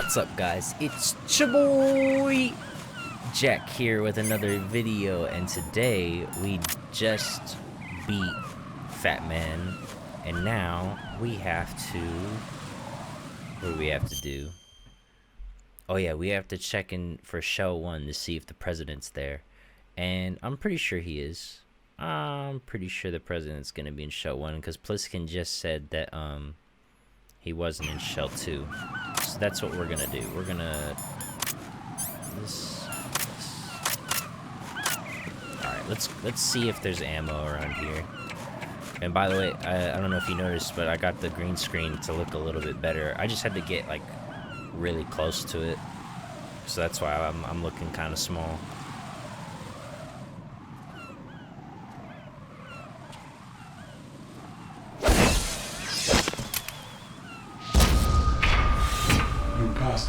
What's up, guys? It's your boy Jack here with another video, and today we just beat Fat Man, and now we have to... What do we have to do? Oh yeah, we have to check in for Shell 1 to see if the president's there, and I'm pretty sure he is. I'm pretty sure the president's gonna be in Shell 1 because Pliskin just said that he wasn't in Shell 2. So that's what we're gonna do. We're gonna... Alright, let's see if there's ammo around here. And by the way, I don't know if you noticed, but I got the green screen to look a little bit better. I just had to get like really close to it. So that's why I'm looking kind of small.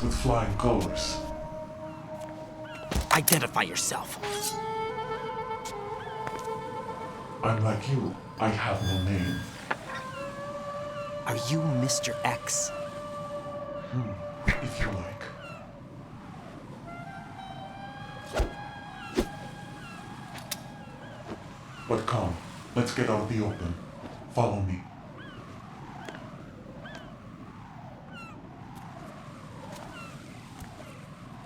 With flying colors. Identify yourself. I'm like you. I have no name. Are you Mr. X? If you like. But come, let's get out of the open. Follow me.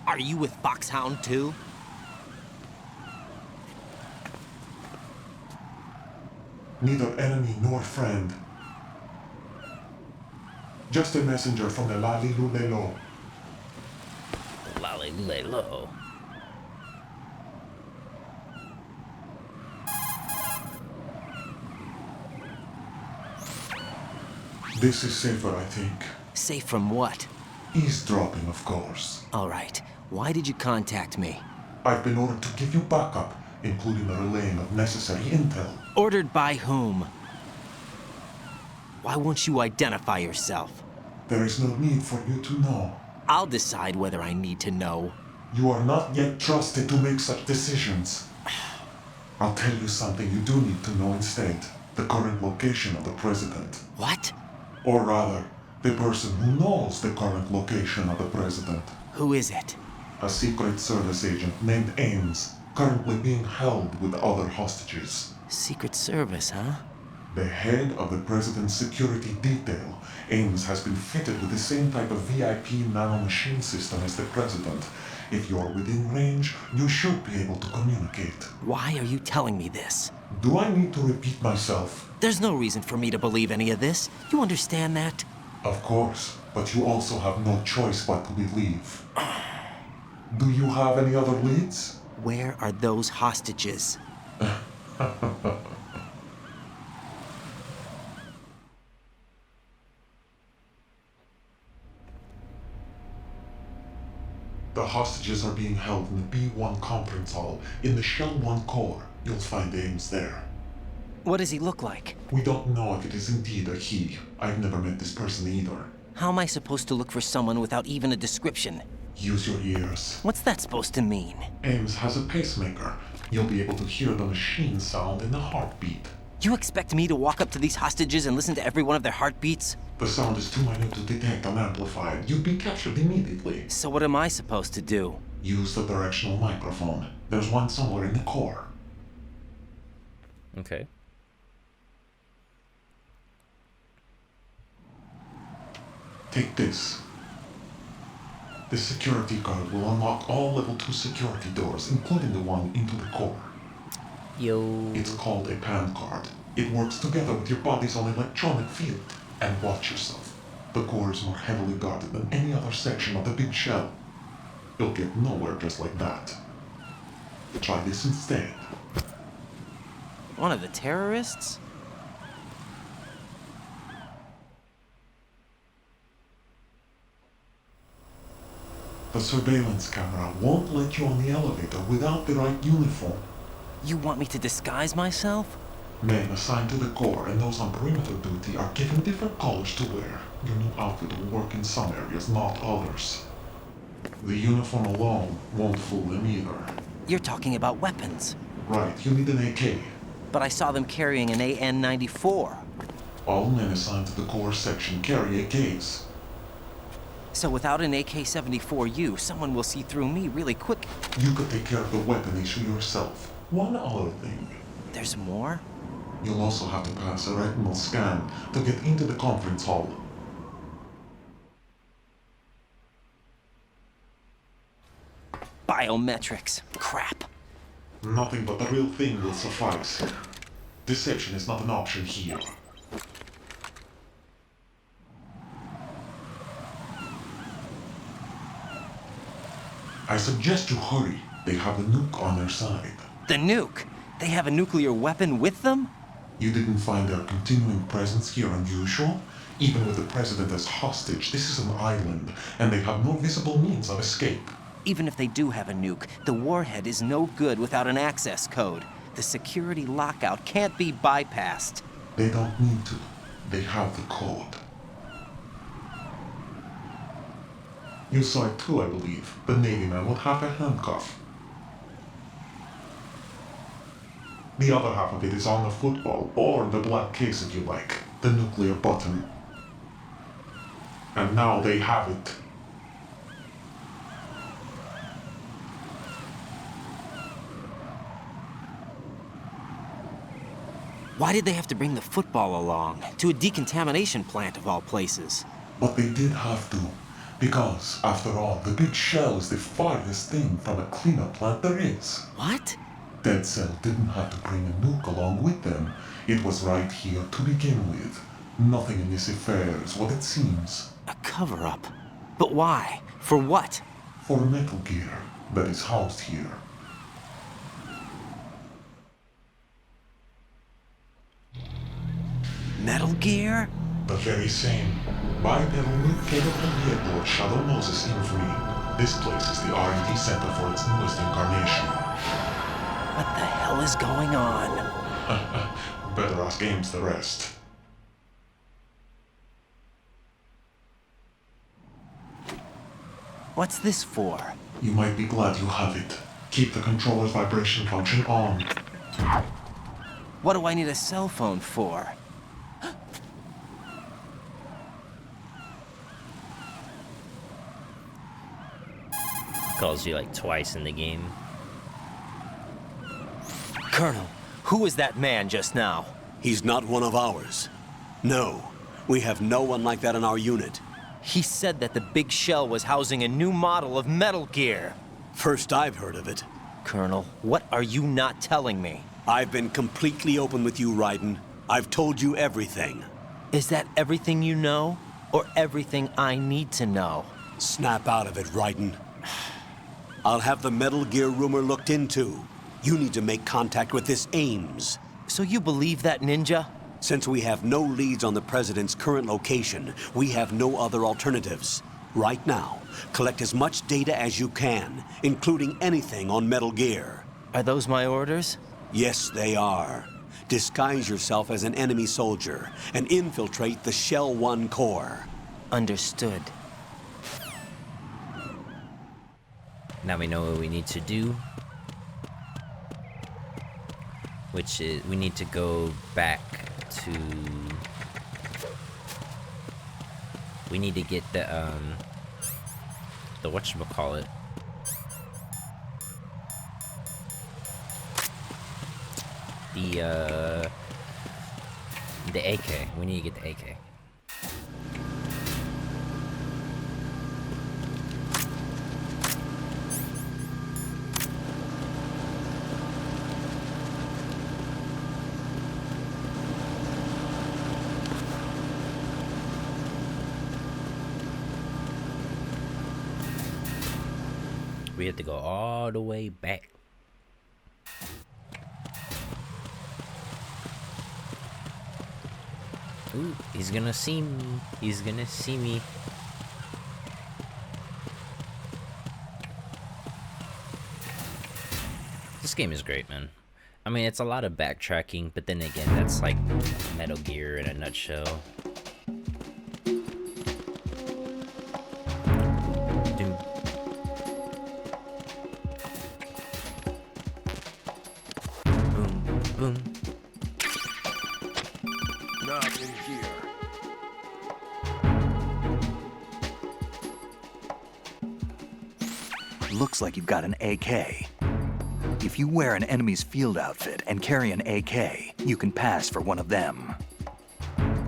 Are you with Foxhound too? Neither enemy nor friend. Just a messenger from the Lalilulelo. Lalilulelo. This is safer, I think. Safe from what? Eavesdropping, of course. All right. Why did you contact me? I've been ordered to give you backup, including the relaying of necessary intel. Ordered by whom? Why won't you identify yourself? There is no need for you to know. I'll decide whether I need to know. You are not yet trusted to make such decisions. I'll tell you something you do need to know instead. The current location of the president. What? Or rather, the person who knows the current location of the president. Who is it? A Secret Service agent named Ames, currently being held with other hostages. Secret Service, huh? The head of the president's security detail, Ames has been fitted with the same type of VIP nanomachine system as the president. If you're within range, you should be able to communicate. Why are you telling me this? Do I need to repeat myself? There's no reason for me to believe any of this. You understand that? Of course, but you also have no choice but to believe. Do you have any other leads? Where are those hostages? The hostages are being held in the B1 conference hall in the Shell 1 core. You'll find Ames there. What does he look like? We don't know if it is indeed a he. I've never met this person either. How am I supposed to look for someone without even a description? Use your ears. What's that supposed to mean? Ames has a pacemaker. You'll be able to hear the machine sound in the heartbeat. You expect me to walk up to these hostages and listen to every one of their heartbeats? The sound is too minute to detect and amplify it. You'd be captured immediately. So what am I supposed to do? Use the directional microphone. There's one somewhere in the core. Okay. Take this. This security card will unlock all level 2 security doors, including the one into the core. Yo. It's called a PAN card. It works together with your body's own electronic field. And watch yourself. The core is more heavily guarded than any other section of the big shell. You'll get nowhere just like that. Try this instead. One of the terrorists? The surveillance camera won't let you on the elevator without the right uniform. You want me to disguise myself? Men assigned to the core and those on perimeter duty are given different colors to wear. Your new outfit will work in some areas, not others. The uniform alone won't fool them either. You're talking about weapons. Right, you need an AK. But I saw them carrying an AN-94. All men assigned to the core section carry AKs. So without an AK-74U, someone will see through me really quick. You could take care of the weapon issue yourself. One other thing. There's more? You'll also have to pass a retinal scan to get into the conference hall. Biometrics. Crap. Nothing but the real thing will suffice. Deception is not an option here. I suggest you hurry. They have the nuke on their side. The nuke? They have a nuclear weapon with them? You didn't find their continuing presence here unusual? Even with the president as hostage, this is an island, and they have no visible means of escape. Even if they do have a nuke, the warhead is no good without an access code. The security lockout can't be bypassed. They don't need to. They have the code. You saw it too, I believe. The Navy man with half a handcuff. The other half of it is on the football, or the black case if you like. The nuclear button. And now they have it. Why did they have to bring the football along? To a decontamination plant of all places. But they did have to. Because, after all, the big shell is the farthest thing from a cleanup plant there is. What? Dead Cell didn't have to bring a nuke along with them. It was right here to begin with. Nothing in this affair is what it seems. A cover-up? But why? For what? For Metal Gear that is housed here. Metal Gear? The very same. Bipedal nuke-capable vehicle of Shadow Moses infamy. This place is the R&D center for its newest incarnation. What the hell is going on? Better ask Ames the rest. What's this for? You might be glad you have it. Keep the controller's vibration function on. What do I need a cell phone for? Calls you like twice in the game. Colonel, who was that man just now? He's not one of ours. No, we have no one like that in our unit. He said that the big shell was housing a new model of Metal Gear. First I've heard of it. Colonel, what are you not telling me? I've been completely open with you, Raiden. I've told you everything. Is that everything you know? Or everything I need to know? Snap out of it, Raiden. I'll have the Metal Gear rumor looked into. You need to make contact with this Ames. So you believe that ninja? Since we have no leads on the President's current location, we have no other alternatives. Right now, collect as much data as you can, including anything on Metal Gear. Are those my orders? Yes, they are. Disguise yourself as an enemy soldier and infiltrate the Shell 1 core. Understood. Now we know what we need to do. Which is, we need to go back to... We need to get the whatchamacallit. The AK. We need to get the AK. We have to go all the way back. Ooh, he's gonna see me. He's gonna see me. This game is great, man. I mean, it's a lot of backtracking, but then again, that's like Metal Gear in a nutshell. Doom. Boom, boom. Not in here. looks like you've got an AK. If you wear an enemy's field outfit and carry an AK, you can pass for one of them.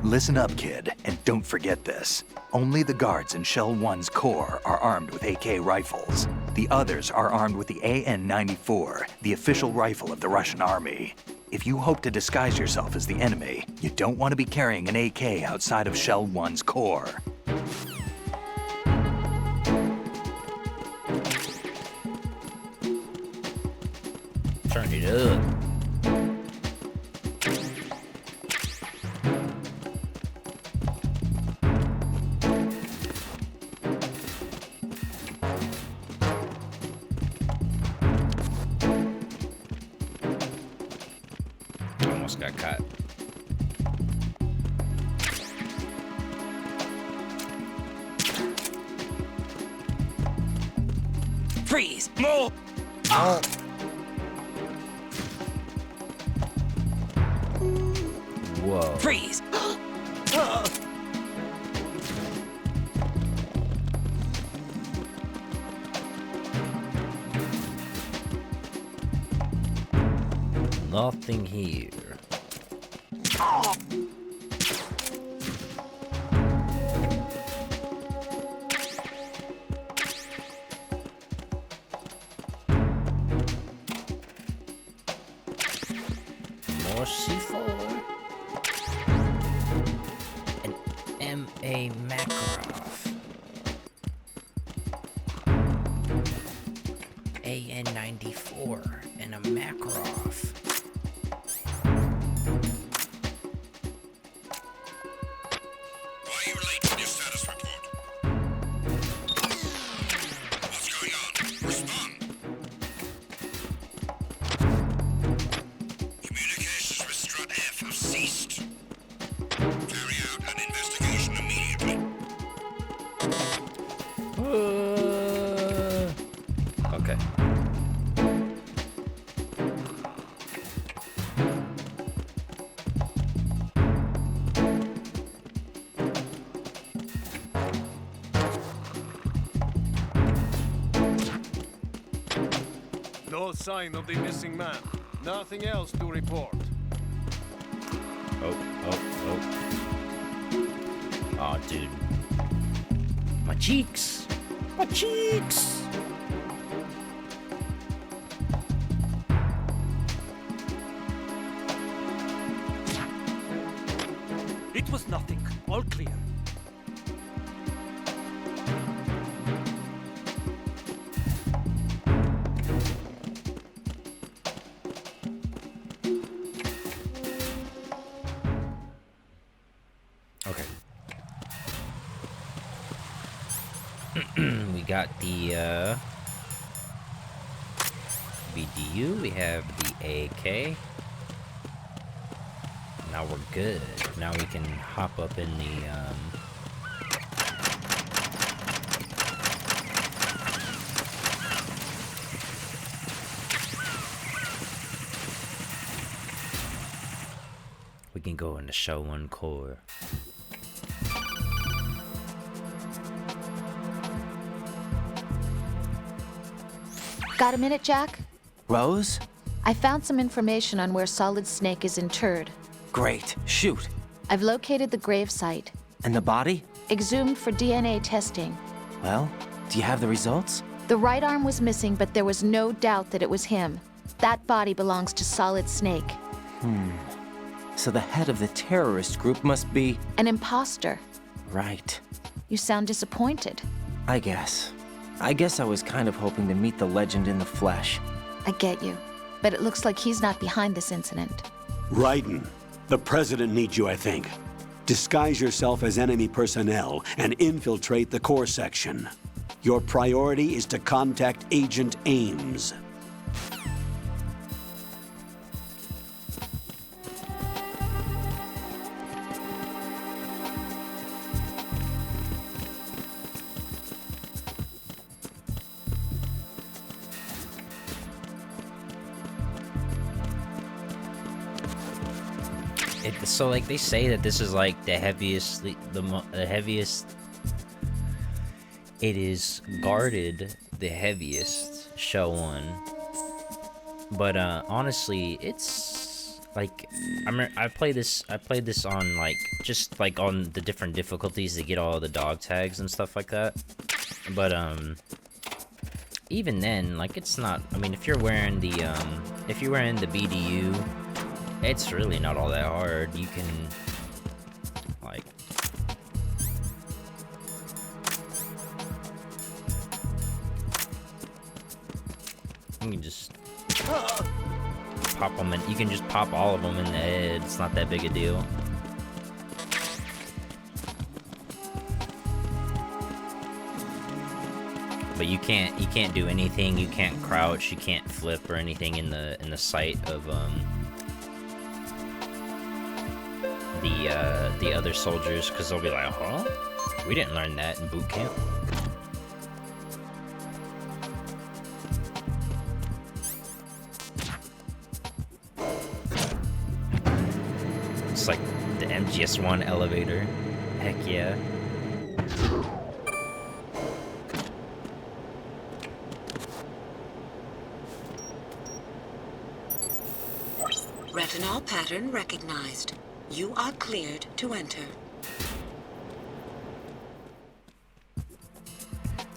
Listen up, kid, and don't forget this. Only the guards in Shell 1's core are armed with AK rifles. The others are armed with the AN-94, the official rifle of the Russian army. If you hope to disguise yourself as the enemy, you don't want to be carrying an AK outside of Shell 1's core. Turn it up. Almost got caught. Freeze! Move! Oh. Whoa. Freeze! Nothing here. More C4. An M.A. Makarov. AN-94 and a Makarov. Why are you late with your status report? What's going on? Respond. Communications with Strut F have ceased. Carry out an investigation immediately. Okay. No sign of the missing man. Nothing else to report. Oh. Oh, dude. My cheeks. My cheeks. It was nothing. All clear. Okay. We got the BDU, we have the AK. Now we're good. Now we can hop up in the we can go into Shell 1 core. Got a minute, Jack? Rose? I found some information on where Solid Snake is interred. Great. Shoot. I've located the grave site, And the body? exhumed for DNA testing. Well, do you have the results? The right arm was missing, but there was no doubt that it was him. That body belongs to Solid Snake, So the head of the terrorist group must be... an imposter. Right. You sound disappointed. I guess. I guess I was kind of hoping to meet the legend in the flesh. I get you, but it looks like he's not behind this incident. Raiden, the president needs you, I think. Disguise yourself as enemy personnel and infiltrate the core section. Your priority is to contact Agent Ames. So like they say that this is like the heaviest, the heaviest. It is guarded the heaviest shell one. But honestly, it's like I played this on like just like on the different difficulties to get all the dog tags and stuff like that. But even then, like, it's not, I mean, if you're wearing the BDU, it's really not all that hard. You can, like, you can just pop them in, you can just pop all of them in the head. It's not that big a deal. But you can't do anything. You can't crouch. You can't flip or anything in the sight of the other soldiers, because they'll be like, huh? We didn't learn that in boot camp. It's like the MGS-1 elevator. Heck yeah. Retinol pattern recognized. You are cleared to enter.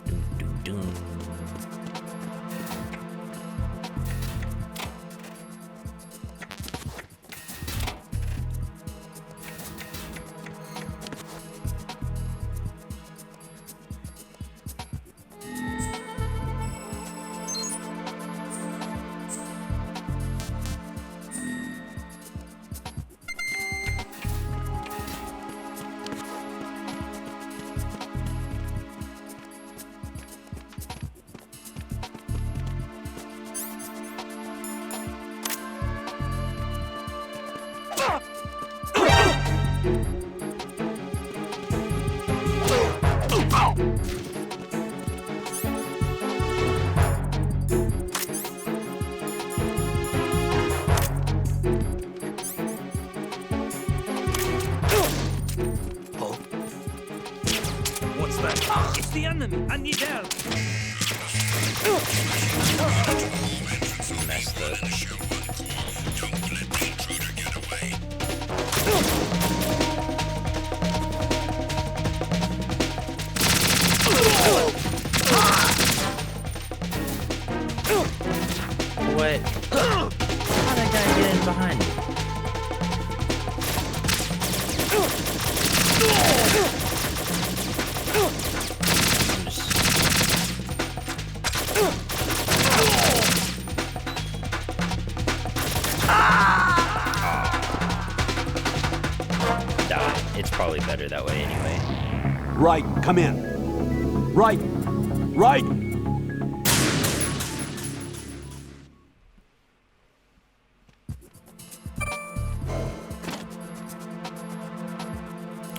Doom, doom, doom. What's that? It's the enemy. I need help. Messed up. Don't let the intruder get away. What? How'd that guy get in behind me? Die. It's probably better that way anyway. Right, come in. Right, right.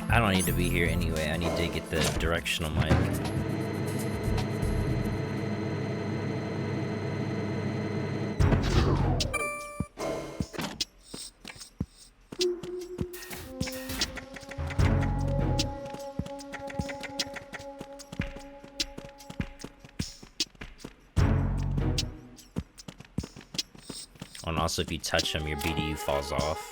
I don't need to be here anyway. I need to get the directional mic. Oh, and also if you touch them, your BDU falls off.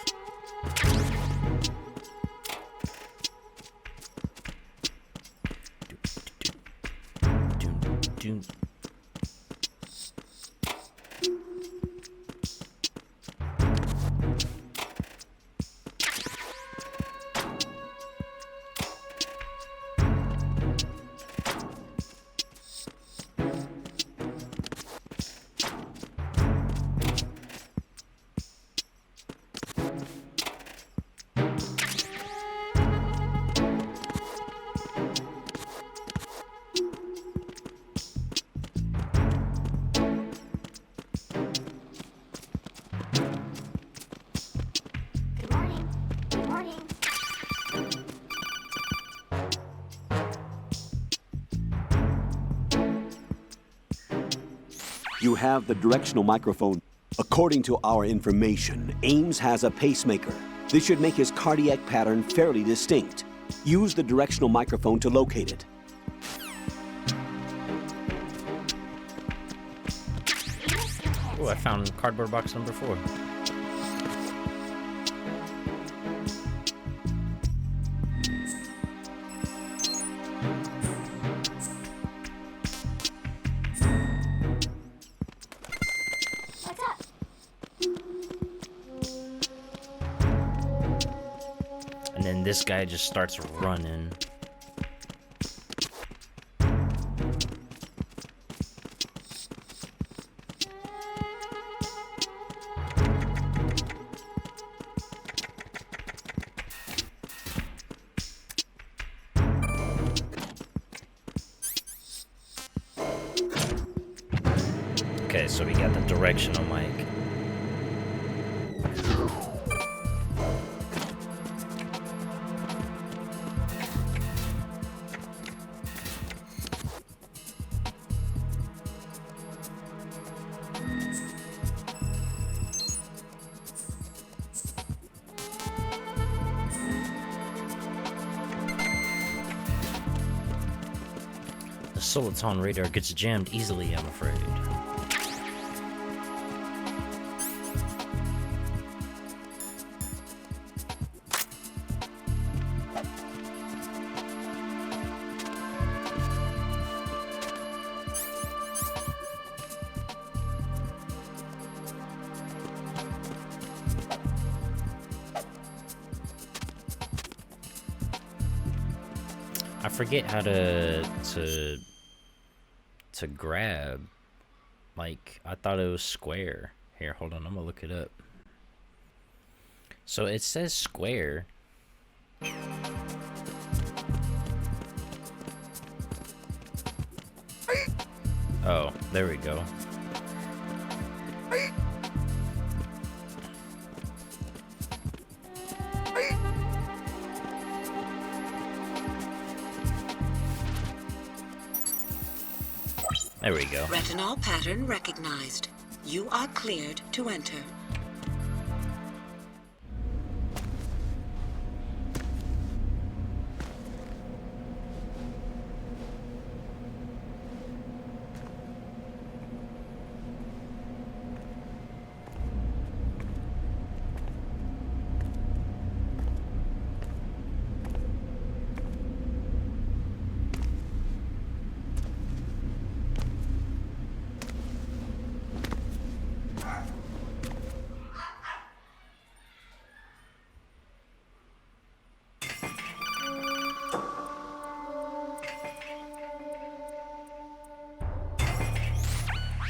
You have the directional microphone. According to our information, Ames has a pacemaker. This should make his cardiac pattern fairly distinct. Use the directional microphone to locate it. Oh, I found cardboard box number 4. What's up? And then this guy just starts running. Okay, so we got the directional mic. The Soliton radar gets jammed easily, I'm afraid. I forget how to grab. Like, I thought it was square. Here, hold on, I'm gonna look it up. So it says square. Oh, there we go. There we go. Retinol pattern recognized. You are cleared to enter.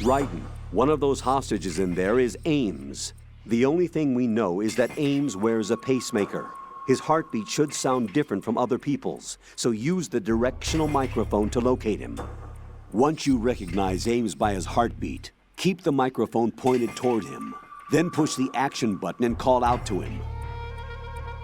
Raiden, one of those hostages in there is Ames. The only thing we know is that Ames wears a pacemaker. His heartbeat should sound different from other people's, so use the directional microphone to locate him. Once you recognize Ames by his heartbeat, keep the microphone pointed toward him. Then push the action button and call out to him.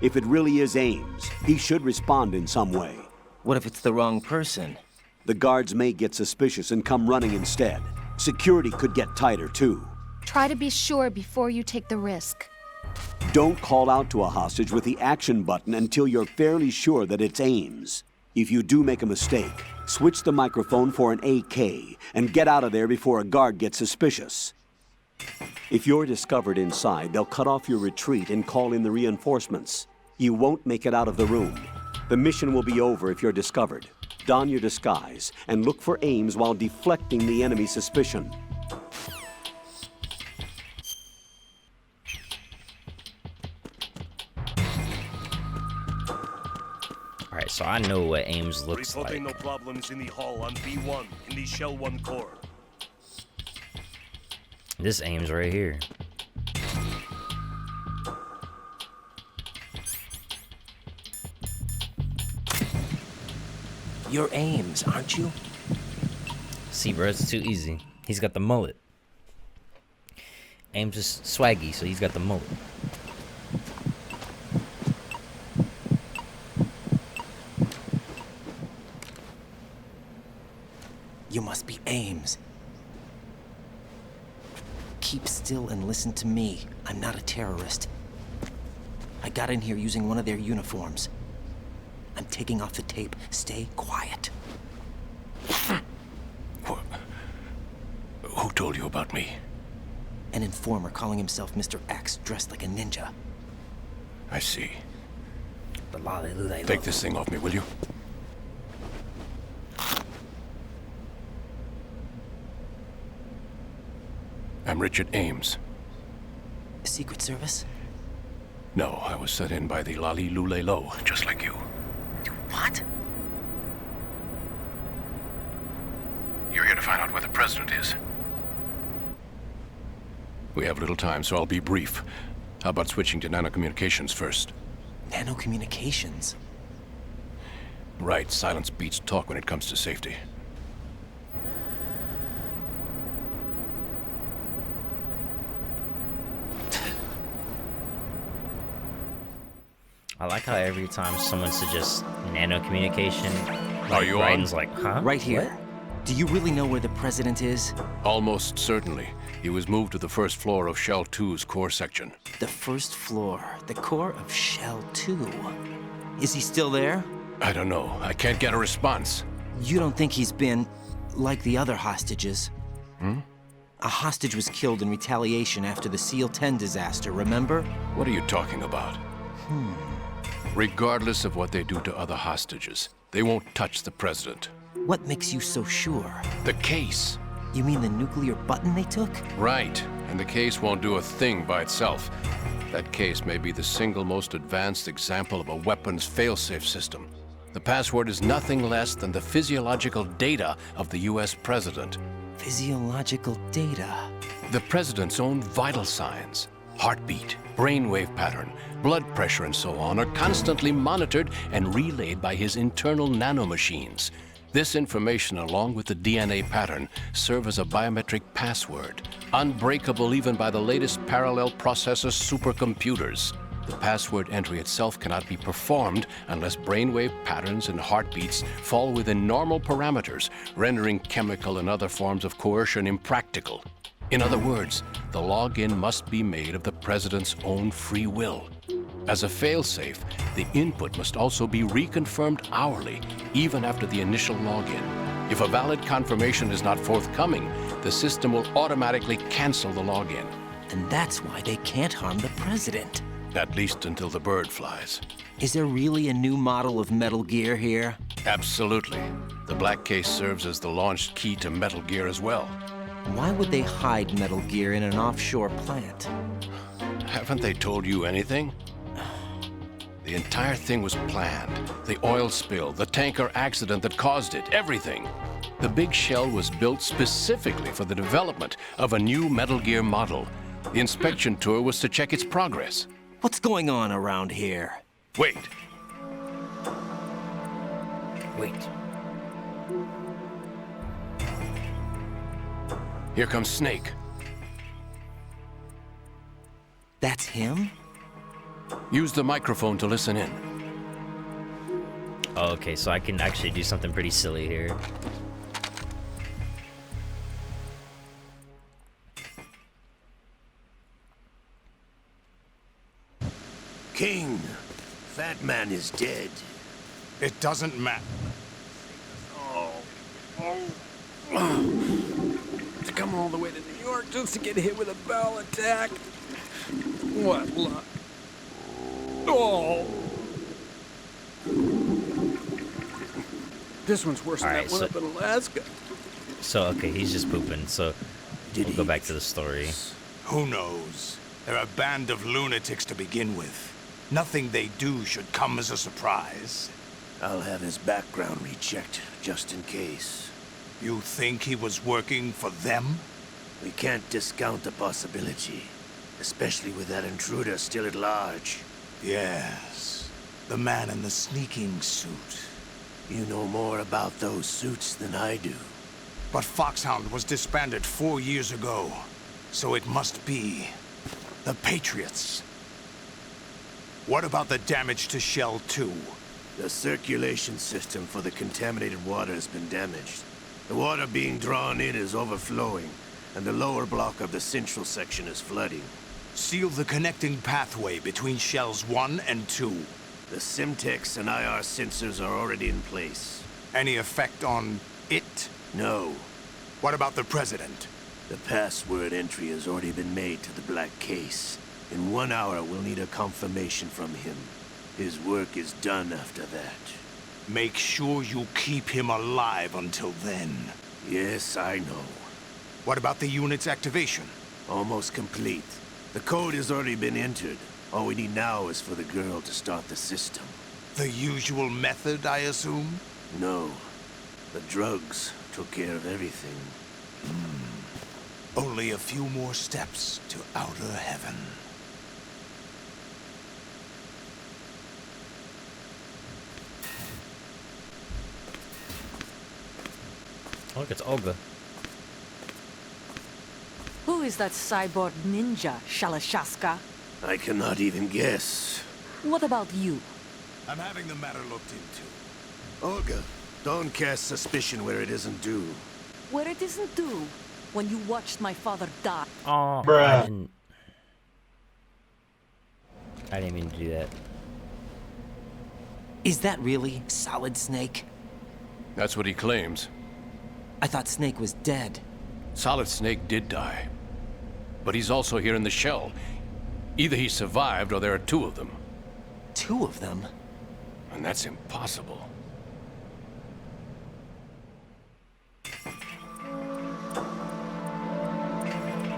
If it really is Ames, he should respond in some way. What if it's the wrong person? The guards may get suspicious and come running instead. Security could get tighter, too. Try to be sure before you take the risk. Don't call out to a hostage with the action button until you're fairly sure that it's Ames. If you do make a mistake, switch the microphone for an AK and get out of there before a guard gets suspicious. If you're discovered inside, they'll cut off your retreat and call in the reinforcements. You won't make it out of the room. The mission will be over if you're discovered. Don your disguise and look for Ames while deflecting the enemy's suspicion. Alright, so I know what Ames looks Reporting like. no problems in the hall on B1 in the Shell 1 core. This Ames right here. You're Ames, aren't you? See, bro, it's too easy. He's got the mullet. Ames is swaggy, so he's got the mullet. You must be Ames. Keep still and listen to me. I'm not a terrorist. I got in here using one of their uniforms. I'm taking off the tape. Stay quiet. Who told you about me? An informer calling himself Mr. X, dressed like a ninja. I see. The lolly lulay. Take this thing off me, will you? I'm Richard Ames. Secret Service? No, I was set in by the Lali Lule Lo, just like you. What? You're here to find out where the president is. We have little time, so I'll be brief. How about switching to nanocommunications first? Nanocommunications? Right, silence beats talk when it comes to safety. I like how every time someone suggests nanocommunication, Are you on? Raiden's like, huh? Right here. Do you really know where the president is? Almost certainly. He was moved to the first floor of Shell 2's core section. The first floor, the core of Shell 2. Is he still there? I don't know. I can't get a response. You don't think he's been like the other hostages? Hmm? A hostage was killed in retaliation after the SEAL 10 disaster, remember? What are you talking about? Regardless of what they do to other hostages, they won't touch the president. What makes you so sure? The case. You mean the nuclear button they took? Right. And the case won't do a thing by itself. That case may be the single most advanced example of a weapons failsafe system. The password is nothing less than the physiological data of the US president. Physiological data? The president's own vital signs, heartbeat, brainwave pattern, blood pressure, and so on, are constantly monitored and relayed by his internal nanomachines. This information, along with the DNA pattern, serve as a biometric password, unbreakable even by the latest parallel processor supercomputers. The password entry itself cannot be performed unless brainwave patterns and heartbeats fall within normal parameters, rendering chemical and other forms of coercion impractical. In other words, the login must be made of the president's own free will. As a failsafe, the input must also be reconfirmed hourly, even after the initial login. If a valid confirmation is not forthcoming, the system will automatically cancel the login. And that's why they can't harm the president. At least until the bird flies. Is there really a new model of Metal Gear here? Absolutely. The black case serves as the launch key to Metal Gear as well. Why would they hide Metal Gear in an offshore plant? Haven't they told you anything? The entire thing was planned. The oil spill, the tanker accident that caused it, everything. The big shell was built specifically for the development of a new Metal Gear model. The inspection tour was to check its progress. What's going on around here? Wait. Wait. Here comes Snake. That's him? Use the microphone to listen in. Oh, okay, so I can actually do something pretty silly here. King, Fat Man is dead. It doesn't matter. To come all the way to New York just to get hit with a bowel attack. What luck. Oh. This one's worse than that one up in Alaska. So, okay, he's just pooping, so we'll go back to the story. Who knows? They're a band of lunatics to begin with. Nothing they do should come as a surprise. I'll have his background rechecked, just in case. You think he was working for them? We can't discount the possibility, especially with that intruder still at large. Yes, the man in the sneaking suit. You know more about those suits than I do. But Foxhound was disbanded 4 years ago, so it must be the Patriots. What about the damage to Shell 2? The circulation system for the contaminated water has been damaged. The water being drawn in is overflowing, and the lower block of the central section is flooding. Seal the connecting pathway between Shells 1 and 2. The Simtex and IR sensors are already in place. Any effect on it? No. What about the President? The password entry has already been made to the black case. In 1 hour, we'll need a confirmation from him. His work is done after that. Make sure you keep him alive until then. Yes, I know. What about the unit's activation? Almost complete. The code has already been entered. All we need now is for the girl to start the system. The usual method, I assume? No. The drugs took care of everything. Only a few more steps to outer heaven. Oh, look, it's Olga. Who is that cyborg ninja, Shalashaska? I cannot even guess. What about you? I'm having the matter looked into. Olga, don't cast suspicion where it isn't due. Where it isn't due, when you watched my father die. Oh, I didn't mean to do that. Is that really Solid Snake? That's what he claims. I thought Snake was dead. Solid Snake did die. But he's also here in the shell. Either he survived or there are two of them. Two of them? And that's impossible.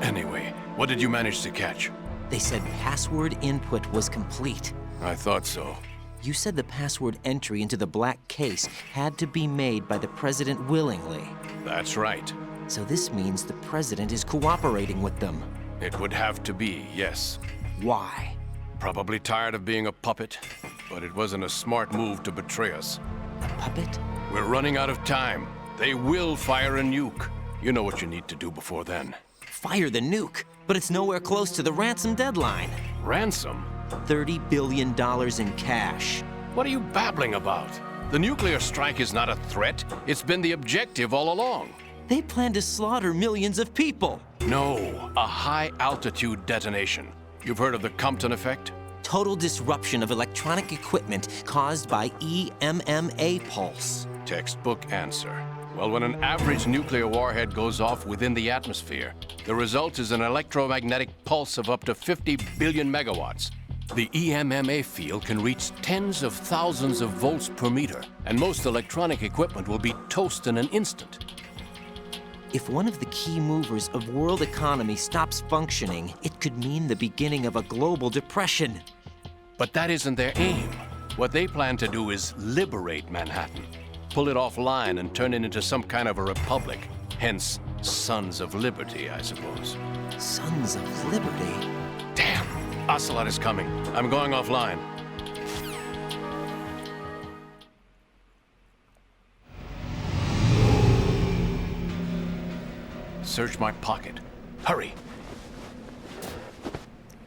Anyway, what did you manage to catch? They said password input was complete. I thought so. You said the password entry into the black case had to be made by the president willingly. That's right. So this means the president is cooperating with them. It would have to be, yes. Why? Probably tired of being a puppet, but it wasn't a smart move to betray us. A puppet? We're running out of time. They will fire a nuke. You know what you need to do before then. Fire the nuke, but it's nowhere close to the ransom deadline. Ransom? $30 billion in cash. What are you babbling about? The nuclear strike is not a threat. It's been the objective all along. They plan to slaughter millions of people. No, a high-altitude detonation. You've heard of the Compton effect? Total disruption of electronic equipment caused by EMMA pulse. Textbook answer. Well, when an average nuclear warhead goes off within the atmosphere, the result is an electromagnetic pulse of up to 50 billion megawatts. The EMMA field can reach tens of thousands of volts per meter, and most electronic equipment will be toast in an instant. If one of the key movers of world economy stops functioning, it could mean the beginning of a global depression. But that isn't their aim. What they plan to do is liberate Manhattan, pull it offline and turn it into some kind of a republic. Hence, Sons of Liberty, I suppose. Sons of Liberty? Damn! Ocelot is coming. I'm going offline. Search my pocket. Hurry!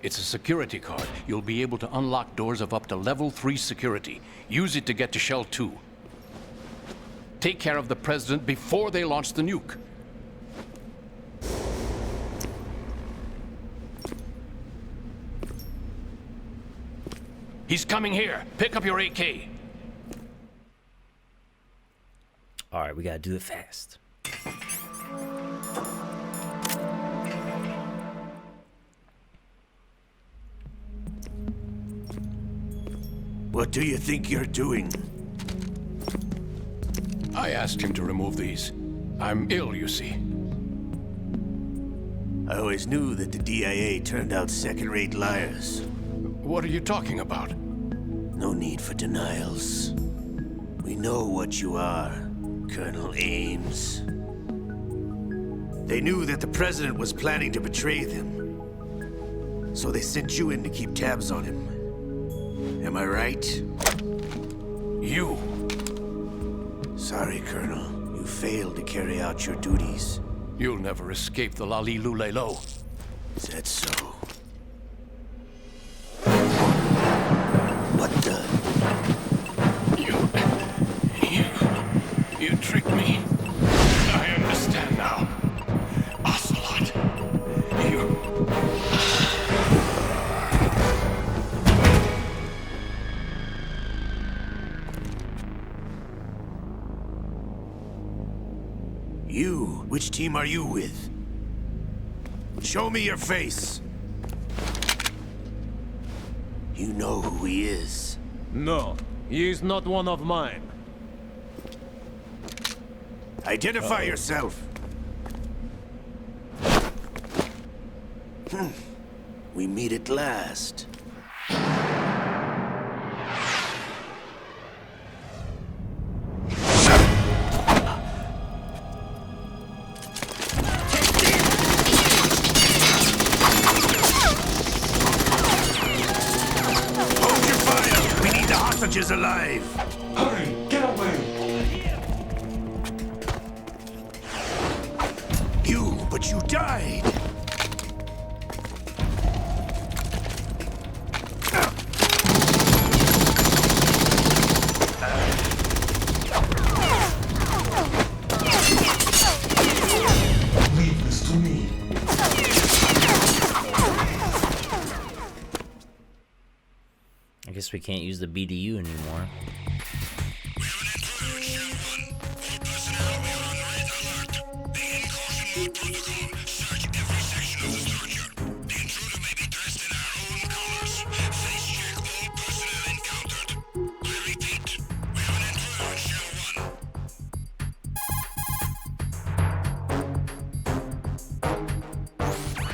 It's a security card. You'll be able to unlock doors of up to level 3 security. Use it to get to Shell 2. Take care of the president before they launch the nuke. He's coming here. Pick up your AK. All right, we gotta do it fast. What do you think you're doing? I asked him to remove these. I'm ill, you see. I always knew that the DIA turned out second-rate liars. What are you talking about? No need for denials. We know what you are, Colonel Ames. They knew that the president was planning to betray them. So they sent you in to keep tabs on him. Am I right? You. Sorry, Colonel. You failed to carry out your duties. You'll never escape the Lali Lulelo. Is that so? What the? You tricked me. I understand now. Ocelot. You? Which team are you with? Show me your face. You know who he is. No, he is not one of mine. Identify yourself. We meet at last. Hold your fire! We need the hostages alive! Hurry, get away! But you died! Leave this to me. I guess we can't use the BDU anymore.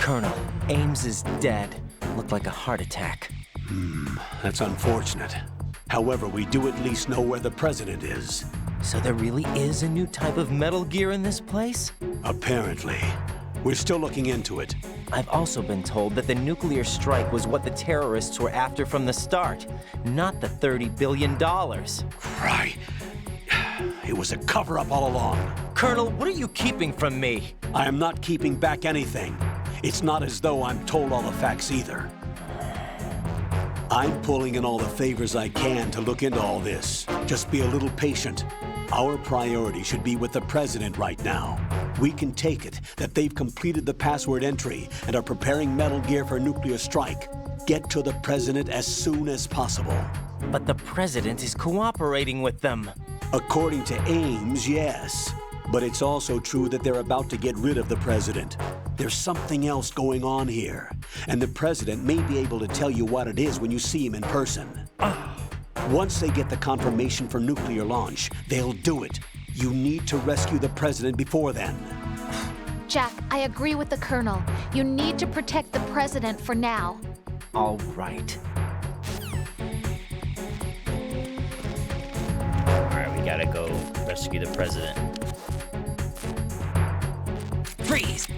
Colonel, Ames is dead. Looked like a heart attack. That's unfortunate. However, we do at least know where the president is. So there really is a new type of Metal Gear in this place? Apparently. We're still looking into it. I've also been told that the nuclear strike was what the terrorists were after from the start, not the $30 billion. Right. It was a cover-up all along. Colonel, what are you keeping from me? I am not keeping back anything. It's not as though I'm told all the facts either. I'm pulling in all the favors I can to look into all this. Just be a little patient. Our priority should be with the president right now. We can take it that they've completed the password entry and are preparing Metal Gear for nuclear strike. Get to the president as soon as possible. But the president is cooperating with them. According to Ames, yes. But it's also true that they're about to get rid of the president. There's something else going on here, and the president may be able to tell you what it is when you see him in person. Once they get the confirmation for nuclear launch, they'll do it. You need to rescue the president before then. Jack, I agree with the Colonel. You need to protect the president for now. All right. Alright, we gotta go rescue the president. Freeze!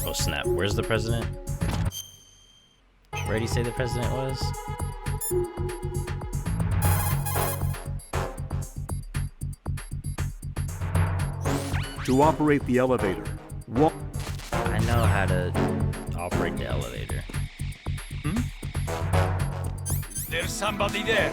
Oh snap, where's the president? Where did he say the president was? To operate the elevator, walk. I know how to operate the elevator. There's somebody there.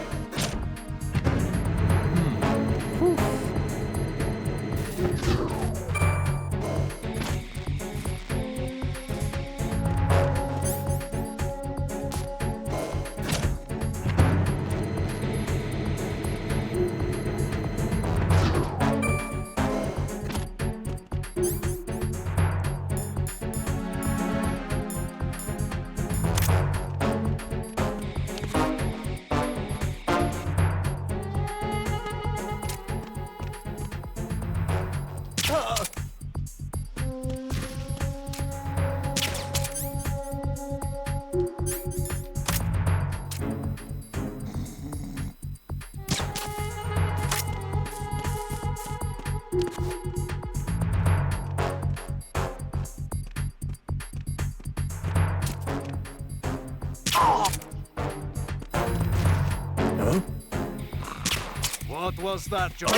What was that, John?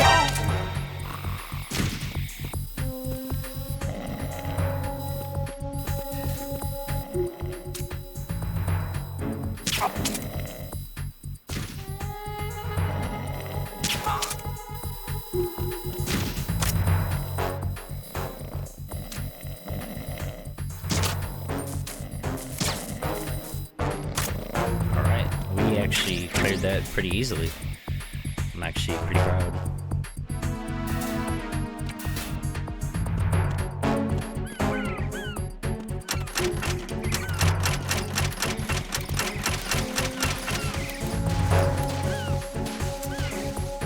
actually cleared that pretty easily. I'm actually pretty proud.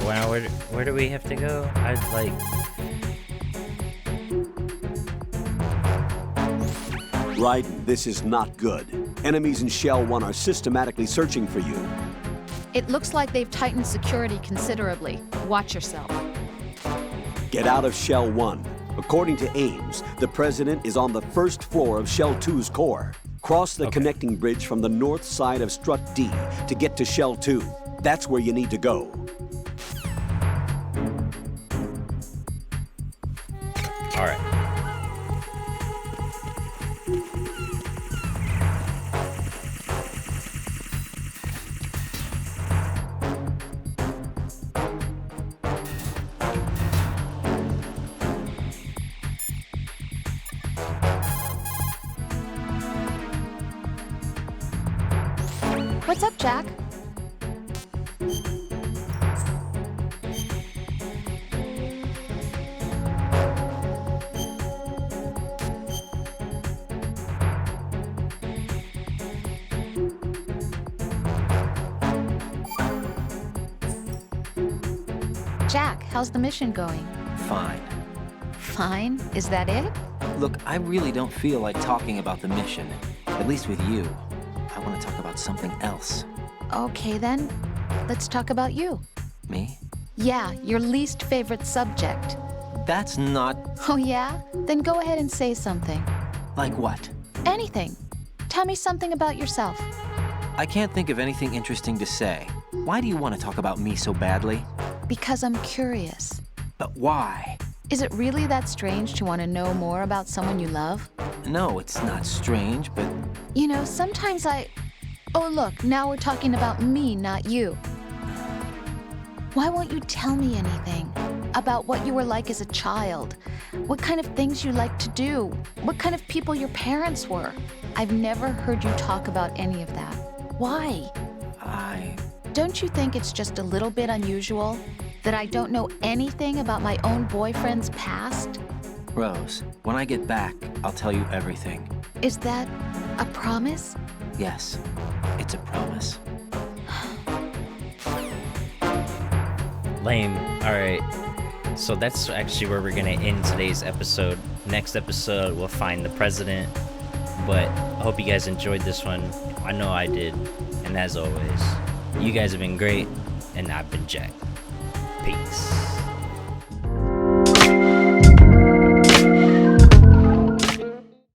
Wow, where do we have to go? I'd like... Raiden, this is not good. Enemies in Shell 1 are systematically searching for you. It looks like they've tightened security considerably. Watch yourself. Get out of Shell 1. According to Ames, the President is on the first floor of Shell 2's core. Cross the connecting bridge from the north side of Strut D to get to Shell 2. That's where you need to go. All right. What's up, Jack? Jack, how's the mission going? Fine. Fine? Is that it? Look, I really don't feel like talking about the mission. At least with you. I want to talk about something else. Okay then, let's talk about you. Me? Yeah, your least favorite subject. That's not... Oh yeah? Then go ahead and say something. Like what? Anything. Tell me something about yourself. I can't think of anything interesting to say. Why do you want to talk about me so badly? Because I'm curious. But why? Is it really that strange to want to know more about someone you love? No, it's not strange, but... You know, sometimes Oh look, now we're talking about me, not you. Why won't you tell me anything? About what you were like as a child? What kind of things you like to do? What kind of people your parents were? I've never heard you talk about any of that. Why? Don't you think it's just a little bit unusual that I don't know anything about my own boyfriend's past? Rose, when I get back, I'll tell you everything. Is that a promise? Yes, it's a promise. Lame. Alright. So that's actually where we're gonna end today's episode. Next episode, we'll find the president. But I hope you guys enjoyed this one. I know I did. And as always, you guys have been great. And I've been Jack. Peace.